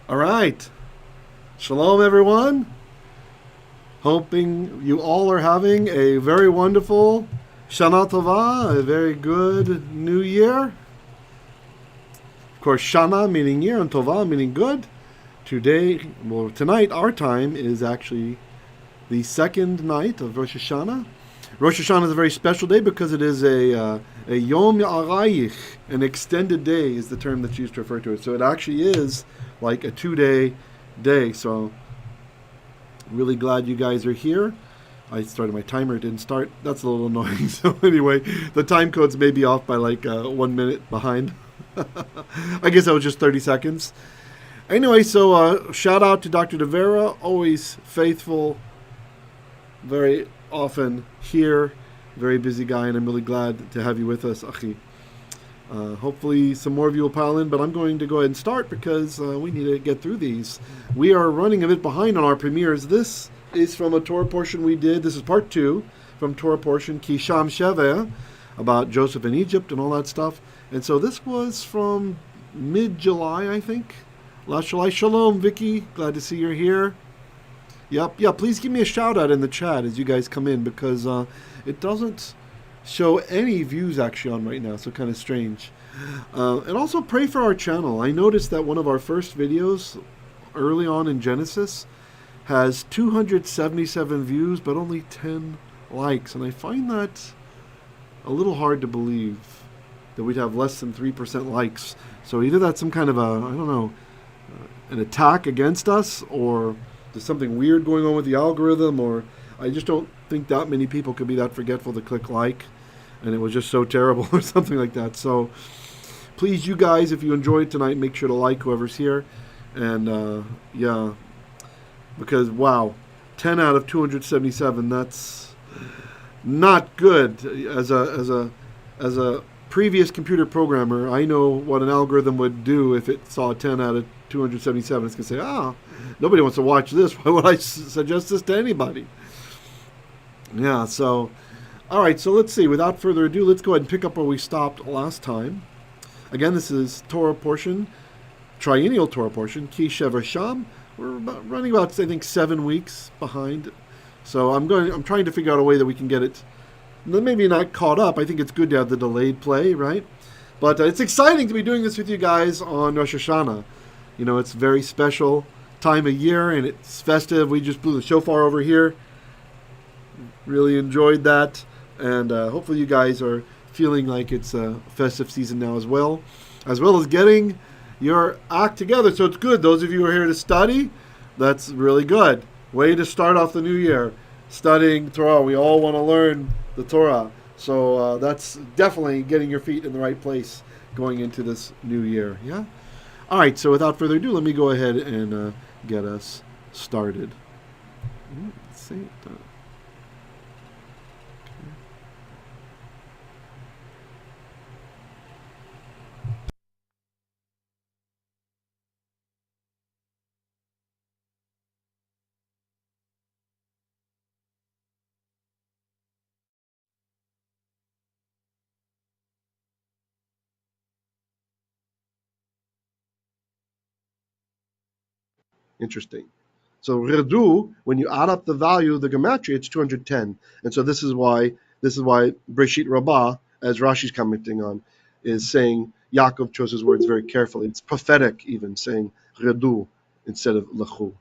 All right. Shalom, everyone. Hoping you all are having a very wonderful Shana Tova, a very good new year. Of course, Shana meaning year and Tova meaning good. Tonight, our time is actually the second night of Rosh Hashanah. Rosh Hashanah is a very special day because it is a Yom Ya'arayich, an extended day is the term that's used to refer to it. So it actually is like a 2-day day. So really glad you guys are here. I started my timer, it didn't start. That's a little annoying. So anyway, the time codes may be off by like 1 minute behind. I guess that was just 30 seconds. Anyway, so shout out to Dr. DeVera, always faithful, very often here, very busy guy, and I'm really glad to have you with us, Akhi. Hopefully some more of you will pile in, but I'm going to go ahead and start because we need to get through these. We are running a bit behind on our premieres. This is from a Torah portion we did. This is part 2 from Torah portion, Ki Sham shever, about Joseph in Egypt and all that stuff. And so this was from mid-July, I think. Last July. Shalom, Vicky. Glad to see you're here. Yep. Yeah, please give me a shout out in the chat as you guys come in because it doesn't show any views actually on right now, so kind of strange. And also pray for our channel. I noticed that one of our first videos early on in Genesis has 277 views but only 10 likes, and I find that a little hard to believe that we'd have less than 3% likes. So either that's some kind of an attack against us, or there's something weird going on with the algorithm, or I just don't think that many people could be that forgetful to click like, and it was just so terrible or something like that. So please, you guys, if you enjoyed tonight, make sure to like whoever's here. And yeah, because wow, 10 out of 277, that's not good. As a previous computer programmer, I know what an algorithm would do if it saw 10 out of 277. It's going to say, nobody wants to watch this. Why would I suggest this to anybody? Yeah, so, all right, so let's see. Without further ado, let's go ahead and pick up where we stopped last time. Again, this is Torah portion, triennial Torah portion, Ki shever sham. We're running about, I think, 7 weeks behind. So I'm trying to figure out a way that we can get it maybe not caught up. I think it's good to have the delayed play, right? But it's exciting to be doing this with you guys on Rosh Hashanah. You know, it's a very special time of year, and it's festive. We just blew the shofar over here. Really enjoyed that. And hopefully you guys are feeling like it's a festive season now as well as getting your act together. So it's good. Those of you who are here to study, that's really good. Way to start off the new year. Studying Torah. We all want to learn the Torah. So that's definitely getting your feet in the right place going into this new year. Yeah? All right, so without further ado, let me go ahead and get us started. Let's see. Okay. Interesting. So Redu, when you add up the value of the gematria, it's 210. And so this is why Breshit Rabbah, as Rashi's commenting on, is saying Yaakov chose his words very carefully. It's prophetic even, saying Redu instead of Lechu.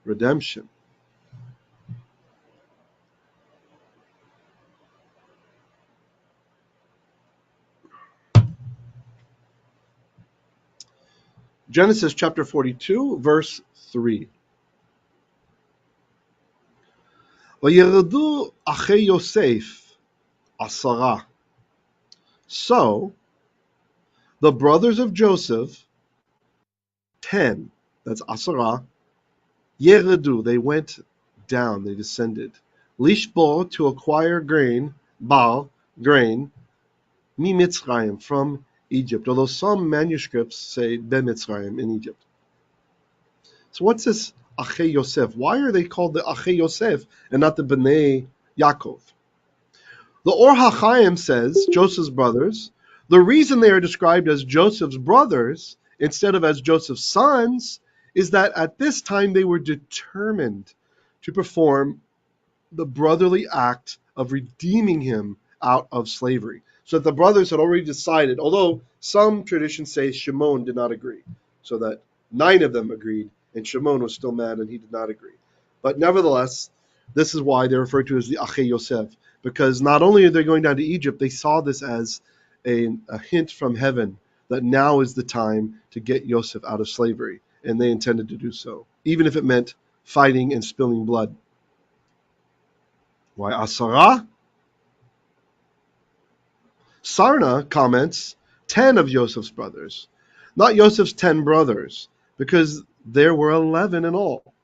Redemption. Genesis chapter 42, verse 3. Vayeredu ackhey-Yoseyph asara. So the brothers of Joseph, 10, that's asara, yeredu, they went down, they descended. Lishbo, to acquire grain, bal, grain, mi Mitzrayim, from Egypt, although some manuscripts say be Mitzrayim, in Egypt. So what's this ackhey-Yoseyph? Why are they called the ackhey-Yoseyph and not the Bnei Yaakov. The Ohr Hachayim says, Joseph's brothers, the reason they are described as Joseph's brothers instead of as Joseph's sons is that at this time they were determined to perform the brotherly act of redeeming him out of slavery. So that the brothers had already decided, although some traditions say Shimon did not agree, so that 9 of them agreed, and Shimon was still mad and he did not agree. But nevertheless, this is why they're referred to as the ackhey-Yoseyph, because not only are they going down to Egypt, they saw this as a hint from heaven that now is the time to get Yoseph out of slavery, and they intended to do so, even if it meant fighting and spilling blood. Why Asara? Sarna comments 10 of Joseph's brothers, not Joseph's 10 brothers, because there were 11 in all.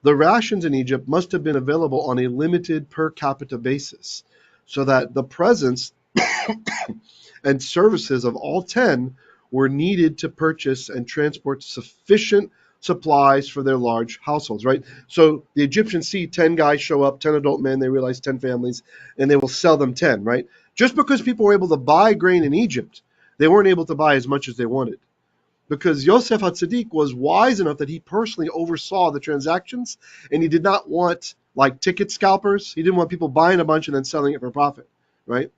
The rations in Egypt must have been available on a limited per capita basis, so that the presence and services of all 10 were needed to purchase and transport sufficient supplies for their large households, right? So the Egyptians see 10 guys show up, 10 adult men, they realize 10 families, and they will sell them 10, right? Just because people were able to buy grain in Egypt, they weren't able to buy as much as they wanted. Because Yosef HaTzadik was wise enough that he personally oversaw the transactions, and he did not want like ticket scalpers. He didn't want people buying a bunch and then selling it for profit, right?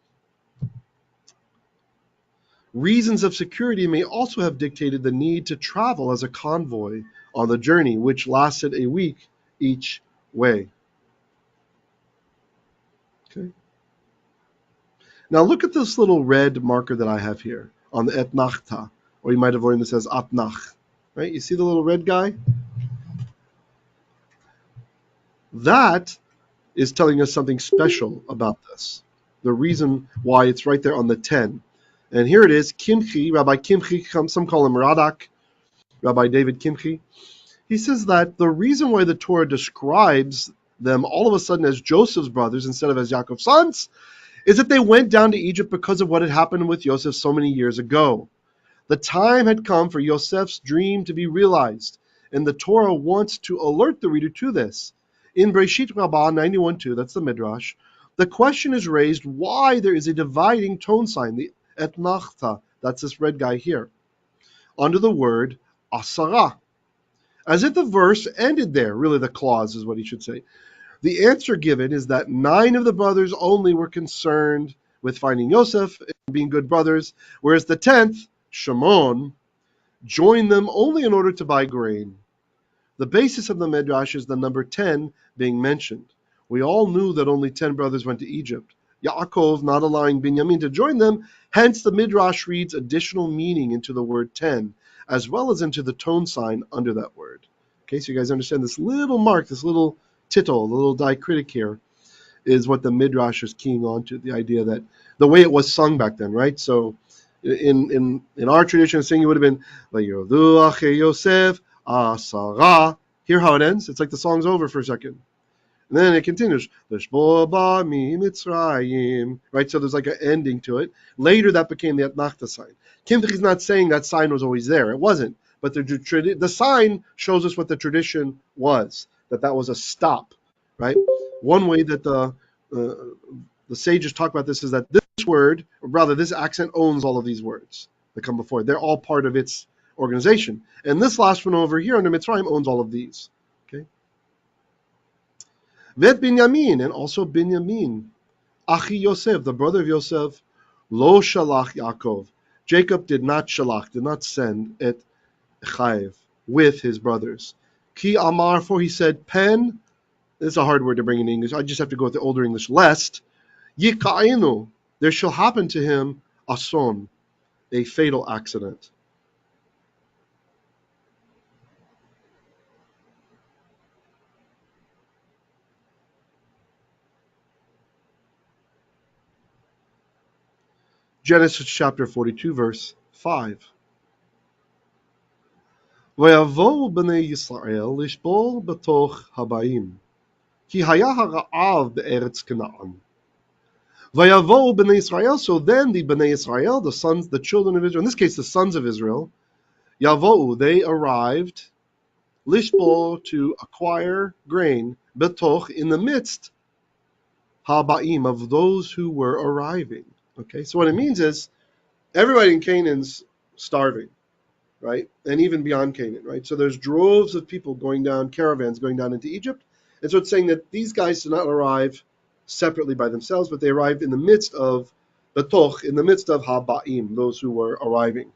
Reasons of security may also have dictated the need to travel as a convoy on the journey, which lasted a week each way. Okay. Now look at this little red marker that I have here on the etnachta, or you might have learned this as atnach, right? You see the little red guy? That is telling us something special about this. The reason why it's right there on the 10. And here it is, Qimchi, Rabbi Qimchi, some call him RADAK, Rabbi David Qimchi. He says that the reason why the Torah describes them all of a sudden as Joseph's brothers instead of as Yaakov's sons is that they went down to Egypt because of what had happened with Yosef so many years ago. The time had come for Yosef's dream to be realized, and the Torah wants to alert the reader to this. In Breshit Rabbah 91:2, that's the Midrash, the question is raised why there is a dividing tone sign, the etnachta, that's this red guy here, under the word asara, as if the verse ended there. Really, the clause is what he should say. The answer given is that 9 of the brothers only were concerned with finding Yosef and being good brothers, whereas the 10th, Shimon, joined them only in order to buy grain. The basis of the Midrash is the number 10 being mentioned. We all knew that only 10 brothers went to Egypt. Yaakov not allowing Binyamin to join them, hence the Midrash reads additional meaning into the word 10, as well as into the tone sign under that word. Okay, so you guys understand this little mark, this little tittle, the little diacritic here, is what the Midrash is keying on to, the idea that the way it was sung back then, right? So in our tradition of singing, it would have been akhi-Yoseyph, asara. Hear how it ends? It's like the song's over for a second. And then it continues, right? So there's like an ending to it. Later that became the atnachta sign. Qimchi is not saying that sign was always there. It wasn't. But the sign shows us what the tradition was, that was a stop, right? One way that the sages talk about this is that this word, or rather this accent, owns all of these words that come before it. They're all part of its organization. And this last one over here under Mitzrayim owns all of these. Okay. Vet Binyamin, and also Binyamin, Akhi-Yoseph, the brother of Yosef, Lo Shalach Yaakov. Jacob did not send et Chayev with his brothers. Ki Amar, for he said, pen, this is a hard word to bring in English, I just have to go with the older English, lest, Yika'inu, there shall happen to him ason, a fatal accident. Genesis chapter 42, verse 5. ויבואו בני ישראל לשבור בתוך הבאים, כי היה הרעב בארץ כנען. ויבואו בני Israel, so then the Bnei Israel, the sons, the children of Israel, in this case the sons of Israel, Yavou, they arrived, lishbol, to acquire grain, betoch, in the midst haba'im, of those who were arriving. Okay, so what it means is everybody in Canaan's starving, right? And even beyond Canaan, right? So there's droves of people going down, caravans going down into Egypt. And so it's saying that these guys did not arrive separately by themselves, but they arrived in the midst of Betoch, in the midst of haba'im, those who were arriving.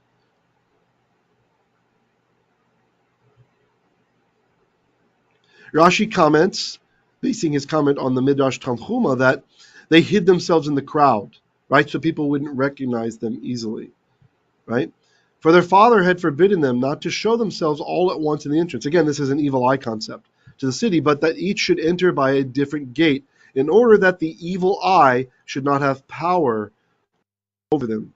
Rashi comments, basing his comment on the Midrash Tanchuma, that they hid themselves in the crowd, right? So people wouldn't recognize them easily, right? For their father had forbidden them not to show themselves all at once in the entrance. Again, this is an evil eye concept to the city, but that each should enter by a different gate, in order that the evil eye should not have power over them,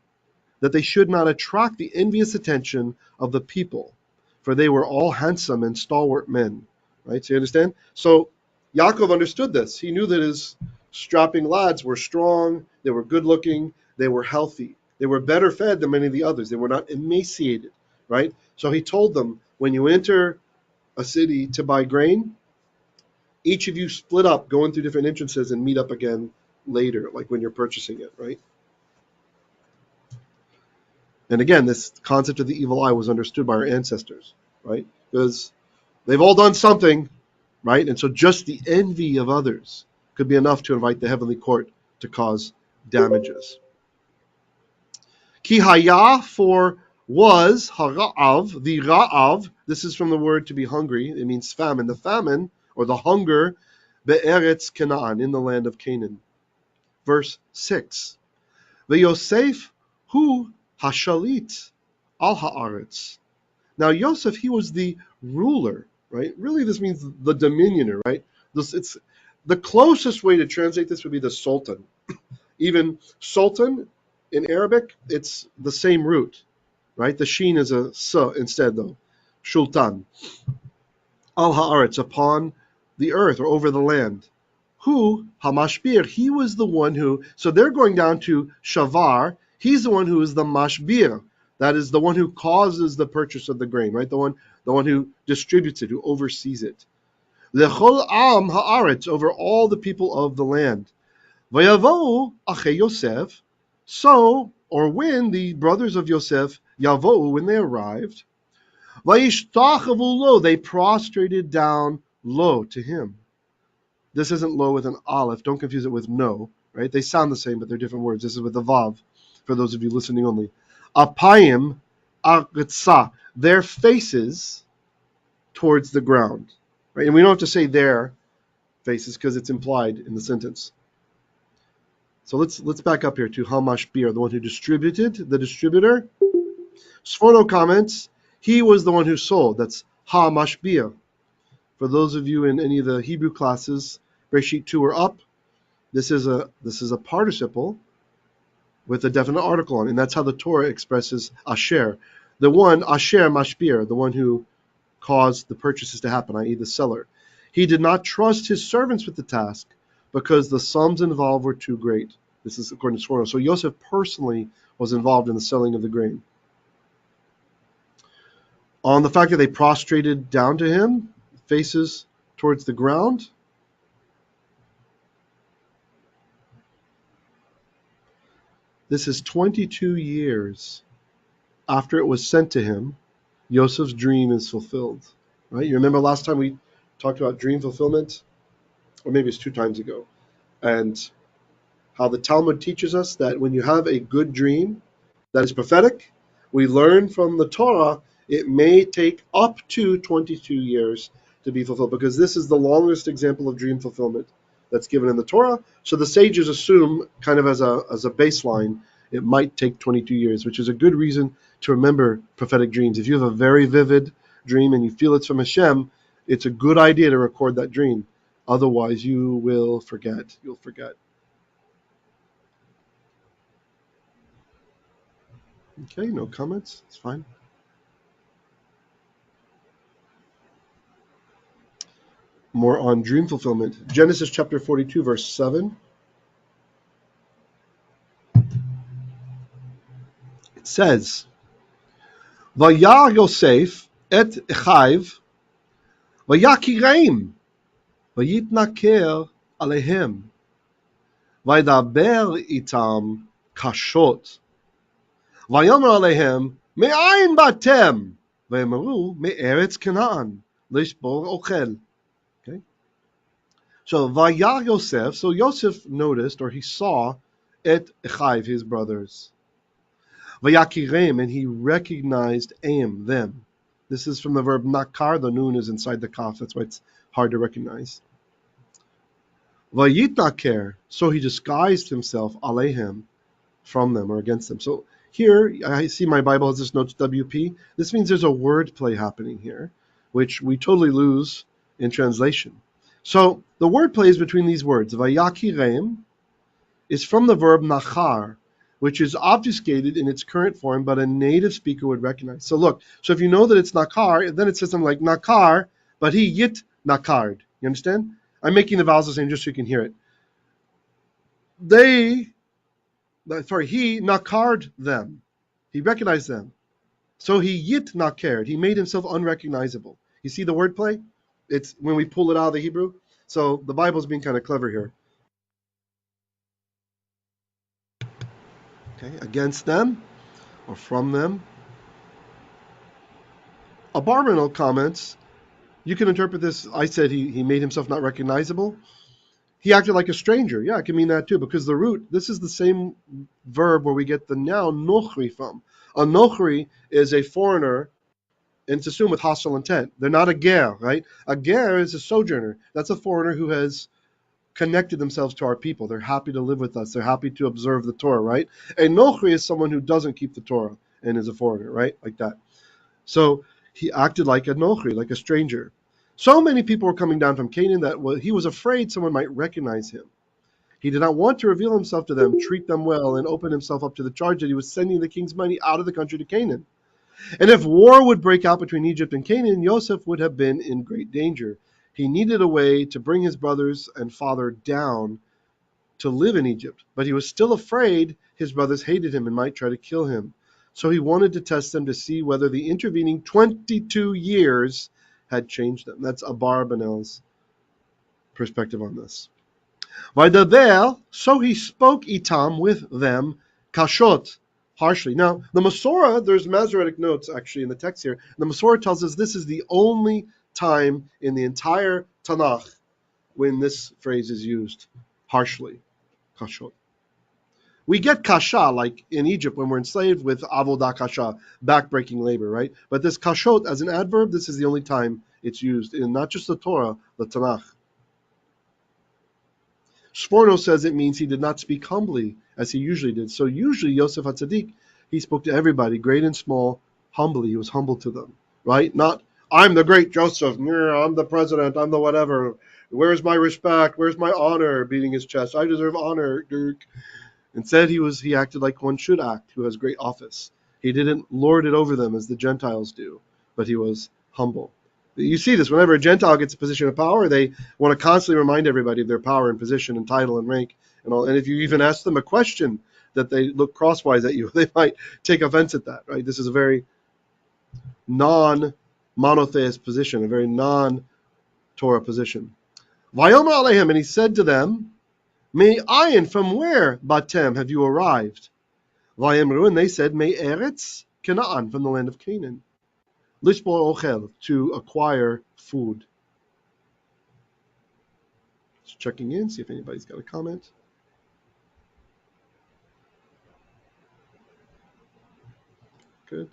that they should not attract the envious attention of the people, for they were all handsome and stalwart men. Right? So you understand? So Yaakov understood this. He knew that his strapping lads were strong, they were good looking, they were healthy. They were better fed than many of the others. They were not emaciated, right? So he told them, when you enter a city to buy grain, each of you split up, go in through different entrances and meet up again later, like when you're purchasing it, right? And again, this concept of the evil eye was understood by our ancestors, right? Because they've all done something, right? And so just the envy of others could be enough to invite the heavenly court to cause damages. Ki haya, for was, hara'av, the ra'av, this is from the word to be hungry, it means famine. The famine, or the hunger, be'eretz Canaan, in the land of Canaan. Verse 6. Yoseph hu hashalit al haaretz. Now Yoseph, he was the ruler, right? Really this means the dominioner, right? It's the closest way to translate this would be the sultan. Even sultan in Arabic, it's the same root, right? The sheen is a s instead, though. Shultan. Al haaretz, upon the earth or over the land. Who, hamashbir, he was the one who, so they're going down to shavar, he's the one who is the mashbir, that is the one who causes the purchase of the grain, right? The one who distributes it, who oversees it. Lechol am haaretz, over all the people of the land. Vayavohu ackhey-Yoseyph, so, or when the brothers of Yoseph, yavohu, when they arrived, vayishtachavu lo, they prostrated down low to him. This isn't low with an aleph, don't confuse it with no, right? They sound the same, but they're different words. This is with the vav, for those of you listening only. Apayim aretza, their faces towards the ground, right? And we don't have to say their faces because it's implied in the sentence. So let's back up here to hamashbir, the one who distributed, the distributor. Sforno comments, he was the one who sold. That's hamashbir. For those of you in any of the Hebrew classes, Bereshit 2 or up, this is a participle with a definite article on it, and that's how the Torah expresses asher. The one, asher mashbir, the one who caused the purchases to happen, i.e. the seller. He did not trust his servants with the task because the sums involved were too great. This is according to Sforno. So Yosef personally was involved in the selling of the grain. On the fact that they prostrated down to him, faces towards the ground, this is 22 years after it was sent to him, Yosef's dream is fulfilled. Right? You remember last time we talked about dream fulfillment? Or maybe it's 2 times ago. And how the Talmud teaches us that when you have a good dream that is prophetic, we learn from the Torah it may take up to 22 years to be fulfilled, because this is the longest example of dream fulfillment that's given in the Torah. So the sages assume, kind of as a baseline, it might take 22 years, which is a good reason to remember prophetic dreams. If you have a very vivid dream and you feel it's from Hashem, it's a good idea to record that dream. Otherwise, you will forget. You'll forget. Okay, no comments? It's fine. More on dream fulfillment. Genesis chapter 42, verse 7. It says, Vayar Yosef et Echayv, Vayakiraim, Vayitnaker alehem. Vaydaber itam kashot. Vayomer alehem me'ayin batem. Vayemaru me'eretz Canaan. Lishbor ochel. Okay. So Vayar Yosef. So Yosef noticed, or he saw, et Echayv, his brothers. Vayakirem, and he recognized aim, them. This is from the verb nakar. The noon is inside the kaf. That's why it's hard to recognize. Vayitnaker, so he disguised himself alehem, from them or against them. So here, I see my Bible has this note WP. This means there's a word play happening here, which we totally lose in translation. So the word play is between these words. Vayakirem is from the verb nachar, which is obfuscated in its current form, but a native speaker would recognize. So look, so if you know that it's nakar, then it says something like nakar, but he yit nakard. You understand? I'm making the vowels the same just so you can hear it. He nakard them. He recognized them. So he yit nakard. He made himself unrecognizable. You see the wordplay? It's when we pull it out of the Hebrew. So the Bible's being kind of clever here. Okay, against them or from them. Abarbanel comments, you can interpret this, I said he made himself not recognizable. He acted like a stranger. Yeah, it can mean that too, because the root, this is the same verb where we get the noun nochri from. A nochri is a foreigner, and it's assumed with hostile intent. They're not a ger, right? A ger is a sojourner. That's a foreigner who has connected themselves to our people. They're happy to live with us. They're happy to observe the Torah, right? A nochri is someone who doesn't keep the Torah and is a foreigner, right? Like that. So he acted like a nochri, like a stranger. So many people were coming down from Canaan that he was afraid someone might recognize him. He did not want to reveal himself to them, treat them well, and open himself up to the charge that he was sending the king's money out of the country to Canaan. And if war would break out between Egypt and Canaan, Yosef would have been in great danger. He needed a way to bring his brothers and father down to live in Egypt, but he was still afraid his brothers hated him and might try to kill him. So he wanted to test them to see whether the intervening 22 years had changed them. That's Abarbanel's perspective on this. Vaydaber, so he spoke itam with them, kashot, harshly. Now, the Masorah, there's Masoretic notes actually in the text here. The Masorah tells us this is the only time in the entire Tanakh when this phrase is used, harshly, kashot. We get kasha, like in Egypt when we're enslaved with avodah kasha, backbreaking labor, right? But this kashot as an adverb, this is the only time it's used in not just the Torah, the Tanakh. Sforno says it means he did not speak humbly as he usually did. So usually Yosef HaTzadik, he spoke to everybody, great and small, humbly. He was humble to them, right? Not, I'm the great Joseph, I'm the president, I'm the whatever. Where's my respect? Where's my honor? Beating his chest. I deserve honor, Dirk. Instead, he acted like one should act, who has great office. He didn't lord it over them as the Gentiles do, but he was humble. You see this whenever a Gentile gets a position of power, they want to constantly remind everybody of their power and position and title and rank and all. And if you even ask them a question that they look crosswise at you, they might take offense at that, right? This is a very non-monotheist position, a very non-Torah position. Vayomer alehem, and he said to them, Me ayin, from where, Batem, have you arrived? Vayemru, and they said, Me eretz Canaan, from the land of Canaan. Lishbor ochel, to acquire food. Just checking in, see if anybody's got a comment. Good.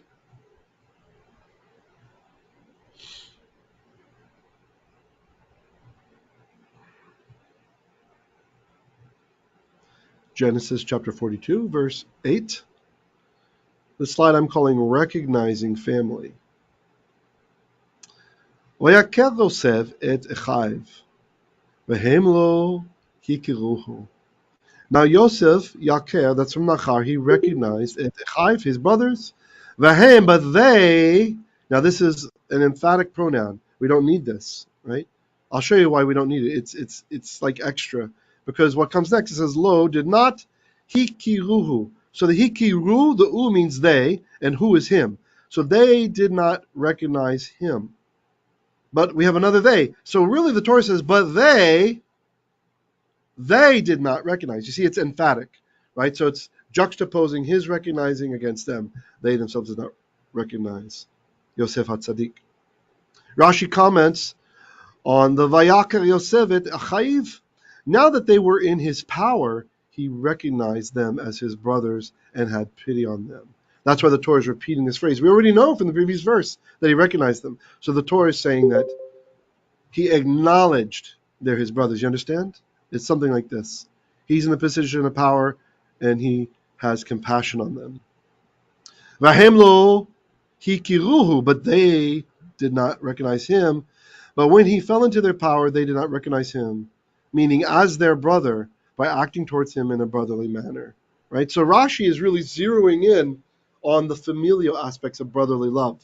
Genesis chapter 42, verse 8. The slide I'm calling Recognizing Family. Vayaker Yosef et Echayv, v'hem lo hikiruhu. Now Yosef, Yaker, that's from Nachar, he recognized et Echayv, his brothers, v'hem, but they. Now this is an emphatic pronoun. We don't need this, right? I'll show you why we don't need it. It's like extra, because what comes next, it says lo did not hikiruhu. So the hikiru, the u means they, and who is him. So they did not recognize him. But we have another they. So really the Torah says, but they they did not recognize. You see, it's emphatic, right? So it's juxtaposing his recognizing against them. They themselves did not recognize Yosef HaTzadik. Rashi comments on the Vayakar Yosef et Achayiv. Now that they were in his power, he recognized them as his brothers and had pity on them. That's why the Torah is repeating this phrase. We already know from the previous verse that he recognized them. So the Torah is saying that he acknowledged they're his brothers. You understand? It's something like this. He's in the position of power and he has compassion on them. Vahemlo hikiruhu, but they did not recognize him. But when he fell into their power, they did not recognize him, meaning as their brother, by acting towards him in a brotherly manner. Right? So Rashi is really zeroing in on the familial aspects of brotherly love.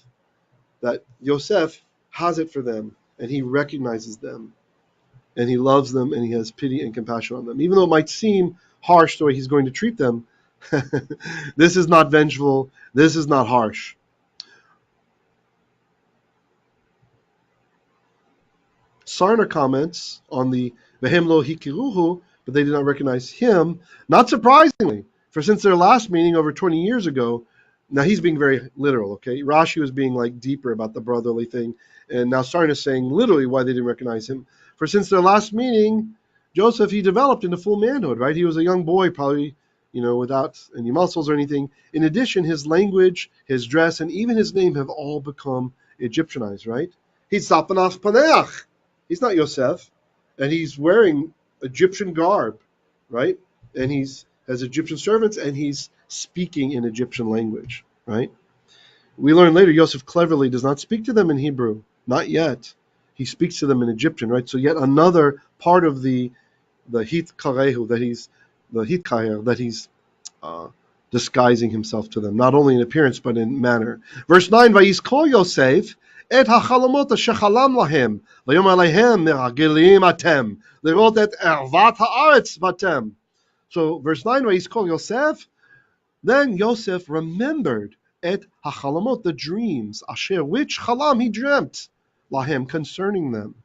That Yosef has it for them, and he recognizes them, and he loves them, and he has pity and compassion on them. Even though it might seem harsh the way he's going to treat them, this is not vengeful, this is not harsh. Sarna comments on the Vehem lo hikiruhu, but they did not recognize him. Not surprisingly, for since their last meeting over 20 years ago, now he's being very literal, okay? Rashi was being like deeper about the brotherly thing, and now Sarna is saying literally why they didn't recognize him. For since their last meeting, Joseph, he developed into full manhood, right? He was a young boy, probably, without any muscles or anything. In addition, his language, his dress, and even his name have all become Egyptianized, right? He's Sapanach Paneach. He's not Yosef, and he's wearing Egyptian garb, right? And he's has Egyptian servants, and he's speaking in Egyptian language, right? We learn later Yosef cleverly does not speak to them in Hebrew, not yet. He speaks to them in Egyptian, right? So yet another part of the hitkarehu, that he's disguising himself to them, not only in appearance but in manner. Verse 9, Vayiskol Yosef et hachalamot shechalam lahem, vayom alehem meragelim atem, lerot et ervat haaretz batem. So verse 9, Vayiskol Yosef, then Yosef remembered et hachalamot, the dreams, asher, which chalam he dreamt, lahem, concerning them.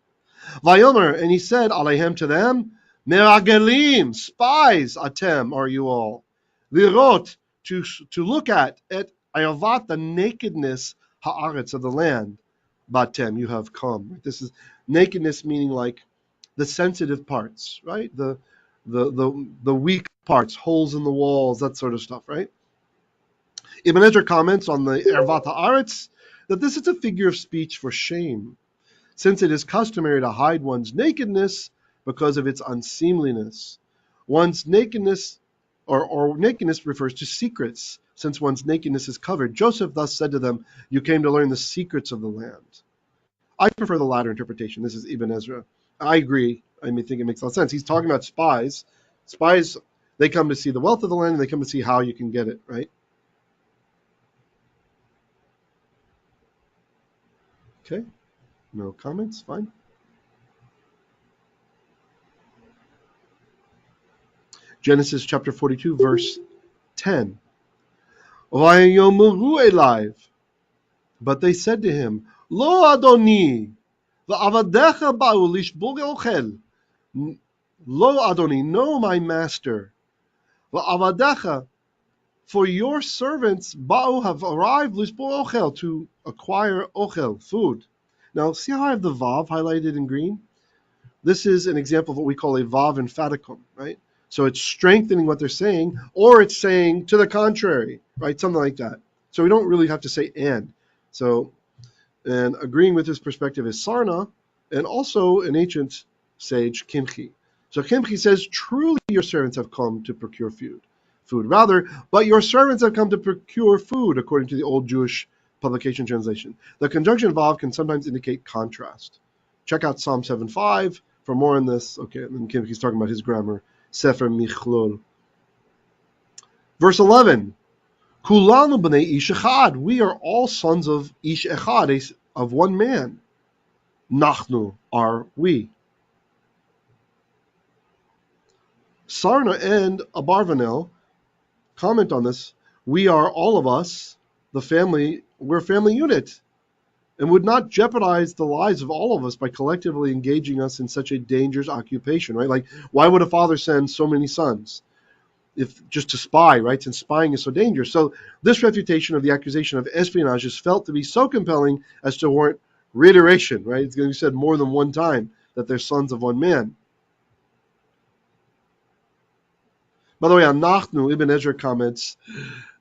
Vayomer, and he said, alehem, to them, meragelim, spies, atem, are you all. Lirot, to look at ervat, the nakedness, haaretz, of the land, batem, you have come. This is nakedness, meaning like the sensitive parts, right? The weak parts, holes in the walls, that sort of stuff, right? Ibn Ezra comments on the ervat haaretz that this is a figure of speech for shame, since it is customary to hide one's nakedness because of its unseemliness. One's nakedness, or nakedness, refers to secrets, since one's nakedness is covered. Joseph thus said to them, you came to learn the secrets of the land. I prefer the latter interpretation. This is Ibn Ezra. I agree. I think it makes a lot of sense. He's talking about spies. Spies, they come to see the wealth of the land, and they come to see how you can get it, right? Okay. No comments? Fine. Genesis chapter 42, verse 10. But they said to him, Lo Adoni, va'avadecha ba'u lishbor ochel. Lo Adoni, no, my master. Va'avadecha, for your servants ba'u have arrived lishbor ochel, to acquire ochel, food. Now, see how I have the vav highlighted in green? This is an example of what we call a vav emphaticum, right? So it's strengthening what they're saying, or it's saying to the contrary, right? Something like that. So we don't really have to say and. So, and agreeing with this perspective is Sarna, and also an ancient sage, Qimchi. So Qimchi says, truly your servants have come to procure food. Rather, but your servants have come to procure food, according to the old Jewish publication translation. The conjunction vav can sometimes indicate contrast. Check out Psalm 7:5 for more on this. Okay, and then Qimchi's talking about his grammar. Sefer Michlol. Verse 11. Kulanu b'nei ish echad. We are all sons of ish echad, of one man. Nachnu, are we. Sarna and Abarvanel comment on this. We are all of us, the family, we're a family unit. and would not jeopardize the lives of all of us by collectively engaging us in such a dangerous occupation, right? Like, why would a father send so many sons? If just to spy, right? Since spying is so dangerous. So this refutation of the accusation of espionage is felt to be so compelling as to warrant reiteration, right? It's going to be said more than one time that they're sons of one man. By the way, anachnu, Ibn Ezra comments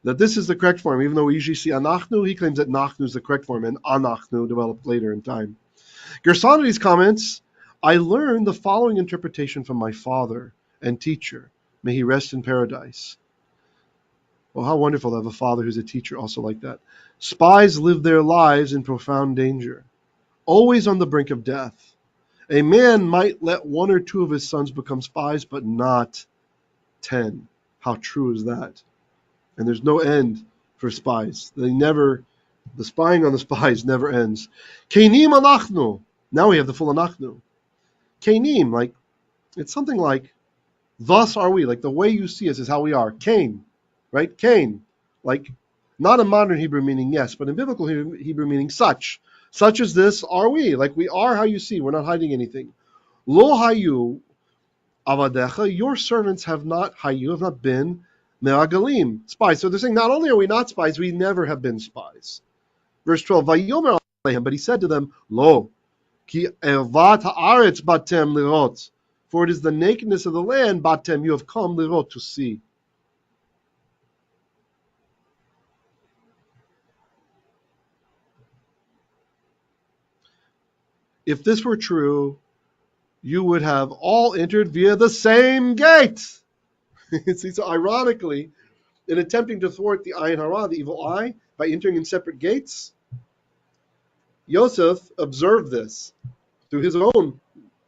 that this is the correct form. Even though we usually see anachnu, he claims that nachnu is the correct form, and anachnu developed later in time. Gersonides comments, I learned the following interpretation from my father and teacher. May he rest in paradise. Well, how wonderful to have a father who's a teacher also like that. Spies live their lives in profound danger, always on the brink of death. A man might let one or two of his sons become spies, but not 10. How true is that? And there's no end for spies. The spying on the spies never ends. Keinim anachnu. Now we have the full anachnu. Keinim, like, it's something like, thus are we, like the way you see us is how we are. Cain, right? Cain, like not in modern Hebrew meaning yes, but in biblical Hebrew meaning such. Such as this are we, like we are how you see. We're not hiding anything. Lo hayu avadecha, your servants have not been me'agalim, spies. So they're saying not only are we not spies, we never have been spies. Verse 12, Vayomer alehem, but he said to them, Lo, ki ervat haaretz batem lirot. For it is the nakedness of the land, batem, you have come, lirot, to see. If this were true, you would have all entered via the same gate. See, so ironically, in attempting to thwart the ayin hara, the evil eye, by entering in separate gates, Yoseph observed this through his own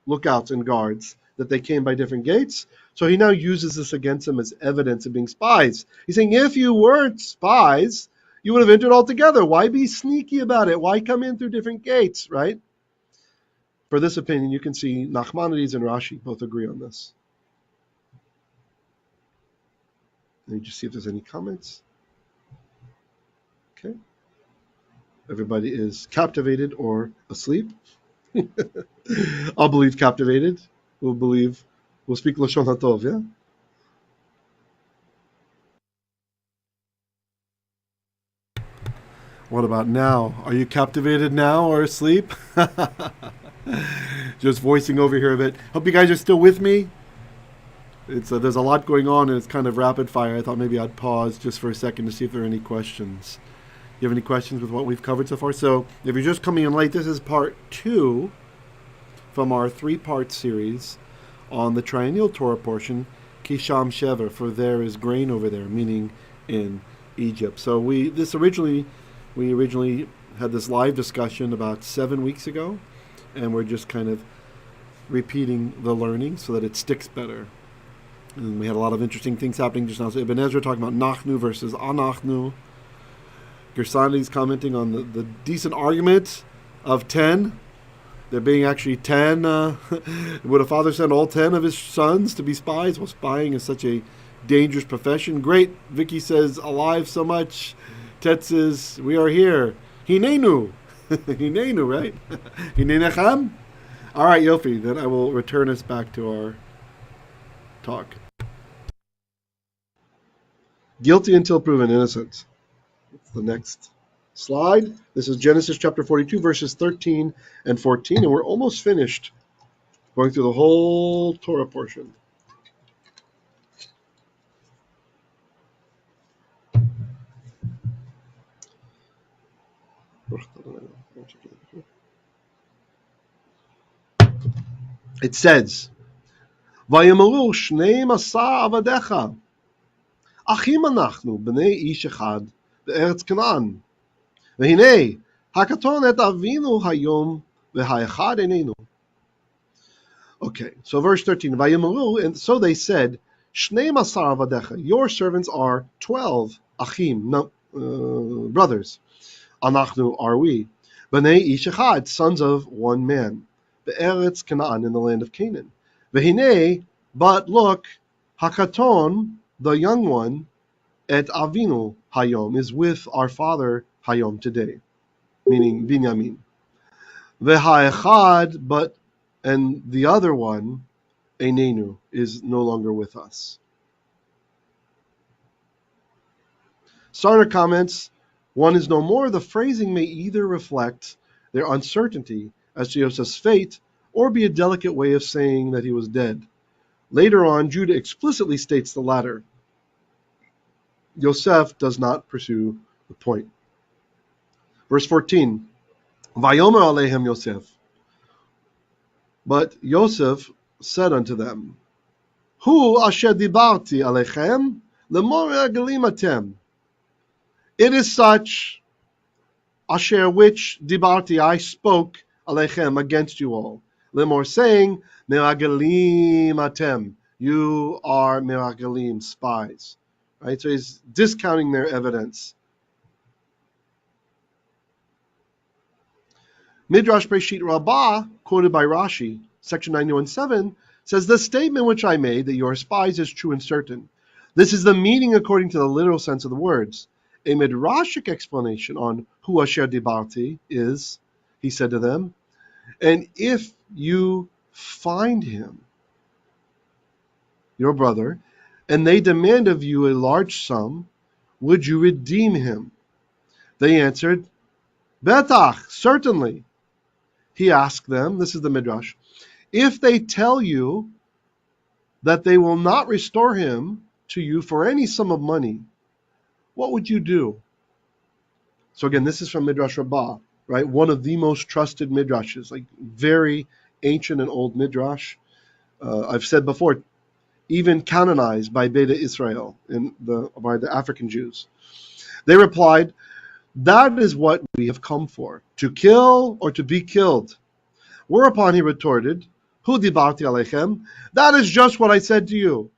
lookouts and guards, that they came by different gates. So he now uses this against them as evidence of being spies. He's saying, if you weren't spies, you would have entered all together. Why be sneaky about it? Why come in through different gates, right? For this opinion, you can see Nachmanides and Rashi both agree on this. Let me just see if there's any comments. Okay. Everybody is captivated or asleep. I'll believe captivated. We'll speak Lashon HaTov, yeah? What about now? Are you captivated now or asleep? Just voicing over here a bit. Hope you guys are still with me. There's a lot going on and it's kind of rapid fire. I thought maybe I'd pause just for a second to see if there are any questions. You have any questions with what we've covered so far? So if you're just coming in late, this is part 2 from our 3-part series on the triennial Torah portion, Kisham shever, for there is grain over there, meaning in Egypt. So we originally had this live discussion about 7 weeks ago, and we're just kind of repeating the learning so that it sticks better. And we had a lot of interesting things happening just now. So Ibn Ezra talking about nachnu versus anachnu. Gersonides commenting on the decent argument of 10. There being actually 10. Would a father send all 10 of his sons to be spies? Well, spying is such a dangerous profession. Great. Vicky says, alive so much. Tet says, we are here. Hinenu. Hinenu, right? Hinenecham? All right, Yofi. Then I will return us back to our talk. Guilty until proven innocent. That's the next slide. This is Genesis chapter 42, verses 13 and 14, and we're almost finished going through the whole Torah portion. It says, "Vayamaru shnei masa avadecha, achim anachnu bnei ish echad be'eretz Canaan." והנה, הקטון את אבינו היום, והאחד איננו. Okay, so verse 13, ויאמרו, and so they said, 12 עבדיך, your servants are 12, achim, brothers. אנחנו are we. בני איש אחד, sons of one man. בארץ Canaan, in the land of Canaan. והנה, but look, הקטון, the young one, et avinu hayom, is with our father Hayom today. meaning Binyamin. V'ha'echad, and the other one, einenu, is no longer with us. Sarna comments, one is no more. The phrasing may either reflect their uncertainty as to Yoseph's fate or be a delicate way of saying that he was dead. Later on, Judah explicitly states the latter. Yoseph does not pursue the point. Verse 14, Vayomer alehem Yoseph. But Yoseph said unto them, Hu asher dibarti alechem lemor regalim atem. It is such, asher which dibarti, I spoke, alechem, against you all. Lemor, saying, meragalim atem, you are meragalim, spies. Right, so he's discounting their evidence. Midrash Breshit Rabbah, quoted by Rashi, section 91.7, says, the statement which I made, that you are spies, is true and certain. This is the meaning according to the literal sense of the words. A midrashic explanation on hu asher dibarti is, he said to them, and if you find him, your brother, and they demand of you a large sum, would you redeem him? They answered, Betach, certainly. He asked them, this is the Midrash, if they tell you that they will not restore him to you for any sum of money, what would you do? So again, this is from Midrash Rabbah, right? One of the most trusted Midrashes, like very ancient and old Midrash. I've said before, even canonized by Beta Israel, by the African Jews. They replied, that is what we have come for, to kill or to be killed. Whereupon he retorted, Hu dibarti alechem, that is just what I said to you.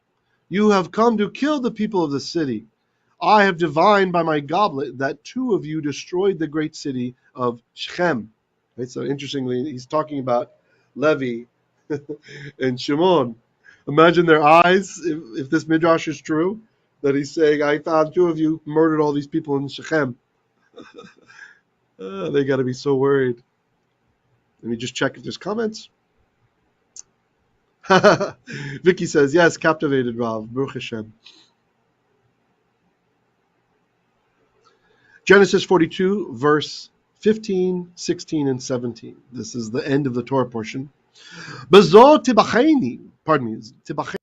You have come to kill the people of the city. I have divined by my goblet that two of you destroyed the great city of Shechem. Right, so interestingly, he's talking about Levi and Shimon. Imagine their eyes, if this Midrash is true, that he's saying, I found two of you murdered all these people in Shechem. They got to be so worried. Let me just check if there's comments. Vicky says, yes, captivated, Rav. Baruch Hashem. Genesis 42, verse 15, 16, and 17. This is the end of the Torah portion. Bezo tibacheni. Pardon me. Tibacheni.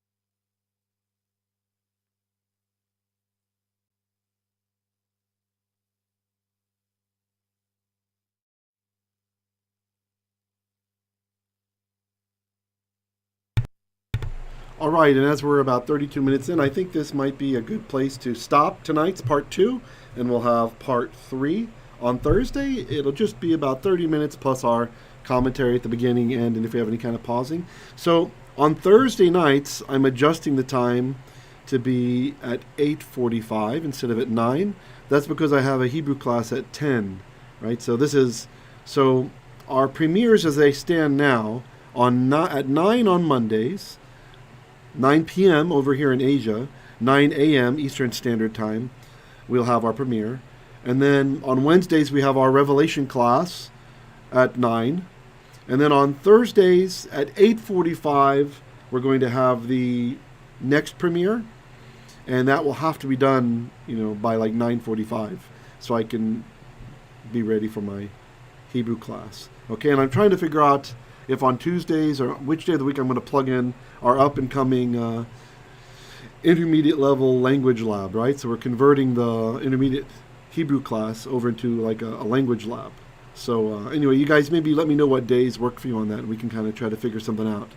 All right, and as we're about 32 minutes in, I think this might be a good place to stop tonight's part 2, and we'll have part 3 on Thursday. It'll just be about 30 minutes plus our commentary at the beginning and if we have any kind of pausing. So on Thursday nights, I'm adjusting the time to be at 8:45 instead of at 9. That's because I have a Hebrew class at 10, right? So our premieres as they stand now at 9 on Mondays, 9 p.m. over here in Asia, 9 a.m. Eastern Standard Time, we'll have our premiere. And then on Wednesdays, we have our Revelation class at 9. And then on Thursdays at 8:45, we're going to have the next premiere. And that will have to be done, by like 9:45, so I can be ready for my Hebrew class. Okay, and I'm trying to figure out if on Tuesdays or which day of the week I'm going to plug in our up-and-coming intermediate level language lab, right? So we're converting the intermediate Hebrew class over into like a language lab. So anyway, you guys maybe let me know what days work for you on that, and we can kind of try to figure something out.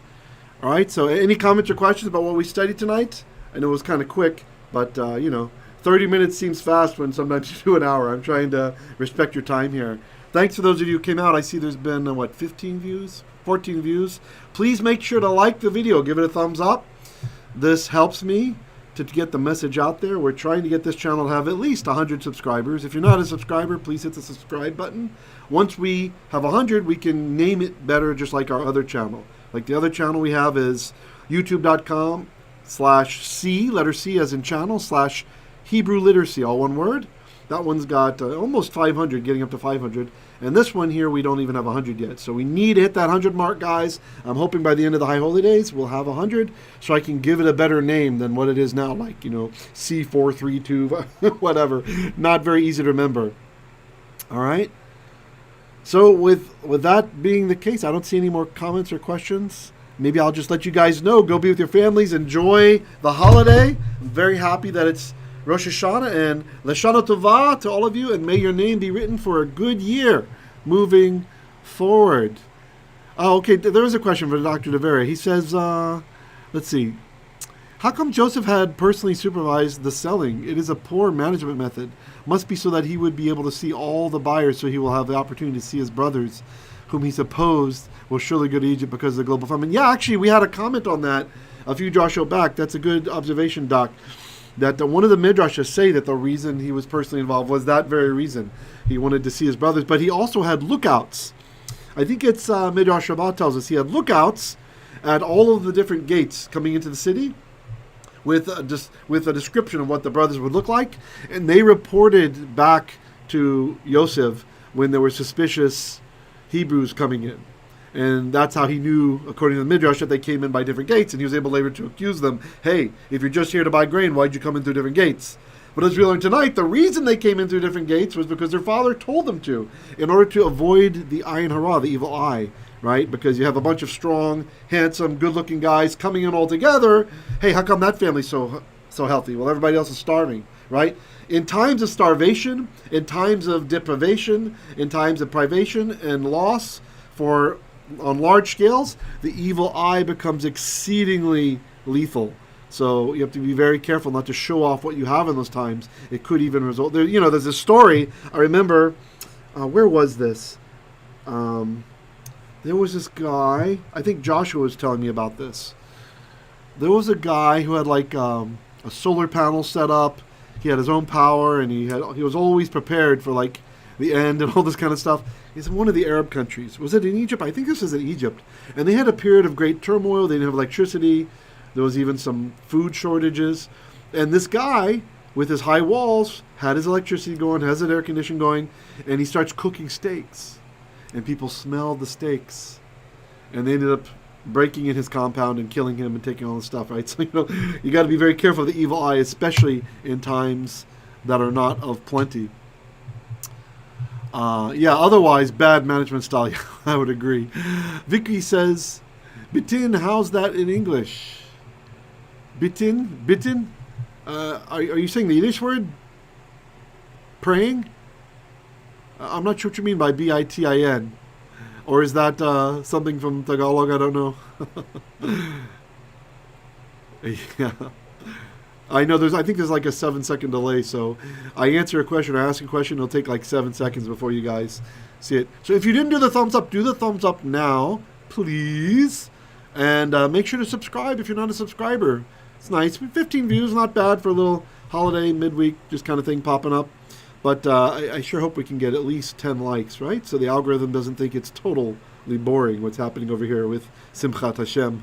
All right, so any comments or questions about what we studied tonight? I know it was kind of quick, but 30 minutes seems fast when sometimes you do an hour. I'm trying to respect your time here. Thanks for those of you who came out. I see there's been, 15 views? 14 views. Please make sure to like the video. Give it a thumbs up. This helps me to get the message out there. We're trying to get this channel to have at least 100 subscribers. If you're not a subscriber, please hit the subscribe button. Once we have 100, we can name it better, just like our other channel. Like the other channel we have is youtube.com/C, letter C as in channel, /Hebrew Literacy, all one word. That one's got almost 500, getting up to 500. And this one here, we don't even have 100 yet. So we need to hit that 100 mark, guys. I'm hoping by the end of the High Holy Days, we'll have 100, so I can give it a better name than what it is now, like, C432, whatever. Not very easy to remember. All right? So with that being the case, I don't see any more comments or questions. Maybe I'll just let you guys know. Go be with your families. Enjoy the holiday. I'm very happy that it's Rosh Hashanah, and Lashana Tova to all of you, and may your name be written for a good year moving forward. Oh, okay, there was a question for Dr. DeVere. He says, let's see, how come Joseph had personally supervised the selling? It is a poor management method. Must be so that he would be able to see all the buyers, so he will have the opportunity to see his brothers, whom he supposed will surely go to Egypt because of the global famine. Yeah, actually, we had a comment on that a few Joshua back. That's a good observation, Doc. That one of the Midrashas say that the reason he was personally involved was that very reason. He wanted to see his brothers, but he also had lookouts. I think it's Midrash Rabbah tells us he had lookouts at all of the different gates coming into the city with a description of what the brothers would look like, and they reported back to Yoseph when there were suspicious Hebrews coming in. And that's how he knew, according to the Midrash, that they came in by different gates, and he was able later to accuse them, hey, if you're just here to buy grain, why'd you come in through different gates? But as we learned tonight, the reason they came in through different gates was because their father told them to, in order to avoid the ayin hara, the evil eye, right? Because you have a bunch of strong, handsome, good-looking guys coming in all together. Hey, how come that family's so healthy? Well, everybody else is starving, right? In times of starvation, in times of deprivation, in times of privation and loss, on large scales, the evil eye becomes exceedingly lethal. So you have to be very careful not to show off what you have in those times. It could even result... there's a story, I remember, where was this? There was this guy, I think Joshua was telling me about this. There was a guy who had a solar panel set up. He had his own power, and he was always prepared for the end and all this kind of stuff. It's in one of the Arab countries. Was it in Egypt? I think this was in Egypt. And they had a period of great turmoil. They didn't have electricity. There was even some food shortages. And this guy, with his high walls, had his electricity going, has his air conditioning going, and he starts cooking steaks. And people smelled the steaks. And they ended up breaking in his compound and killing him and taking all the stuff, right? So, you got to be very careful of the evil eye, especially in times that are not of plenty. Otherwise, bad management style. Yeah, I would agree. Vicky says, bitin, how's that in English? Bitin? Are you saying the Yiddish word? Praying? I'm not sure what you mean by B-I-T-I-N. Or is that something from Tagalog? I don't know. Yeah. I know I think there's a 7-second delay, so I answer a question, I ask a question, it'll take 7 seconds before you guys see it. So if you didn't do the thumbs up, do the thumbs up now, please. And make sure to subscribe if you're not a subscriber. It's nice. 15 views, not bad for a little holiday, midweek, just kind of thing popping up. But I sure hope we can get at least 10 likes, right? So the algorithm doesn't think it's totally boring what's happening over here with Simchat Hashem.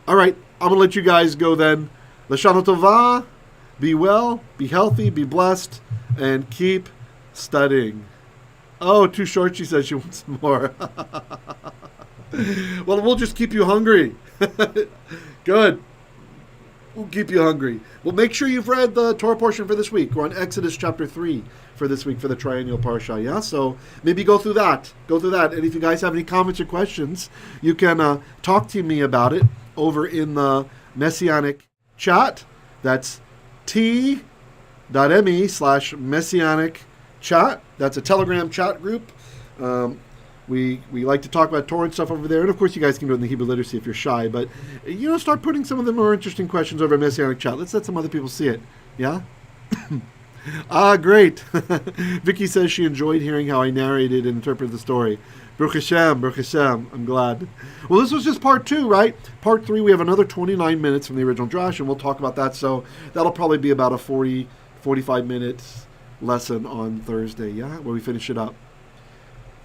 All right, I'm going to let you guys go then. Lashana Tova, be well, be healthy, be blessed, and keep studying. Oh, too short, she says she wants more. Well, we'll just keep you hungry. Good. We'll keep you hungry. Well, make sure you've read the Torah portion for this week. We're on Exodus chapter 3 for this week for the triennial parsha, yeah? So maybe go through that. And if you guys have any comments or questions, you can talk to me about it over in the Messianic chat. That's t.me/Messianic chat. That's a Telegram chat group. We like to talk about Torah and stuff over there. And of course, you guys can do it in the Hebrew literacy if you're shy. But, start putting some of the more interesting questions over at Messianic chat. Let's let some other people see it. Yeah? Great. Vicky says she enjoyed hearing how I narrated and interpreted the story. Baruch Hashem. I'm glad. Well, this was just part 2, right? Part 3, we have another 29 minutes from the original Drash, and we'll talk about that. So that'll probably be about a 45 minutes lesson on Thursday, yeah? Where we finish it up.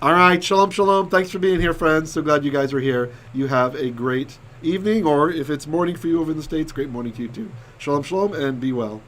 All right, shalom. Thanks for being here, friends. So glad you guys are here. You have a great evening, or if it's morning for you over in the States, great morning to you too. Shalom, and be well.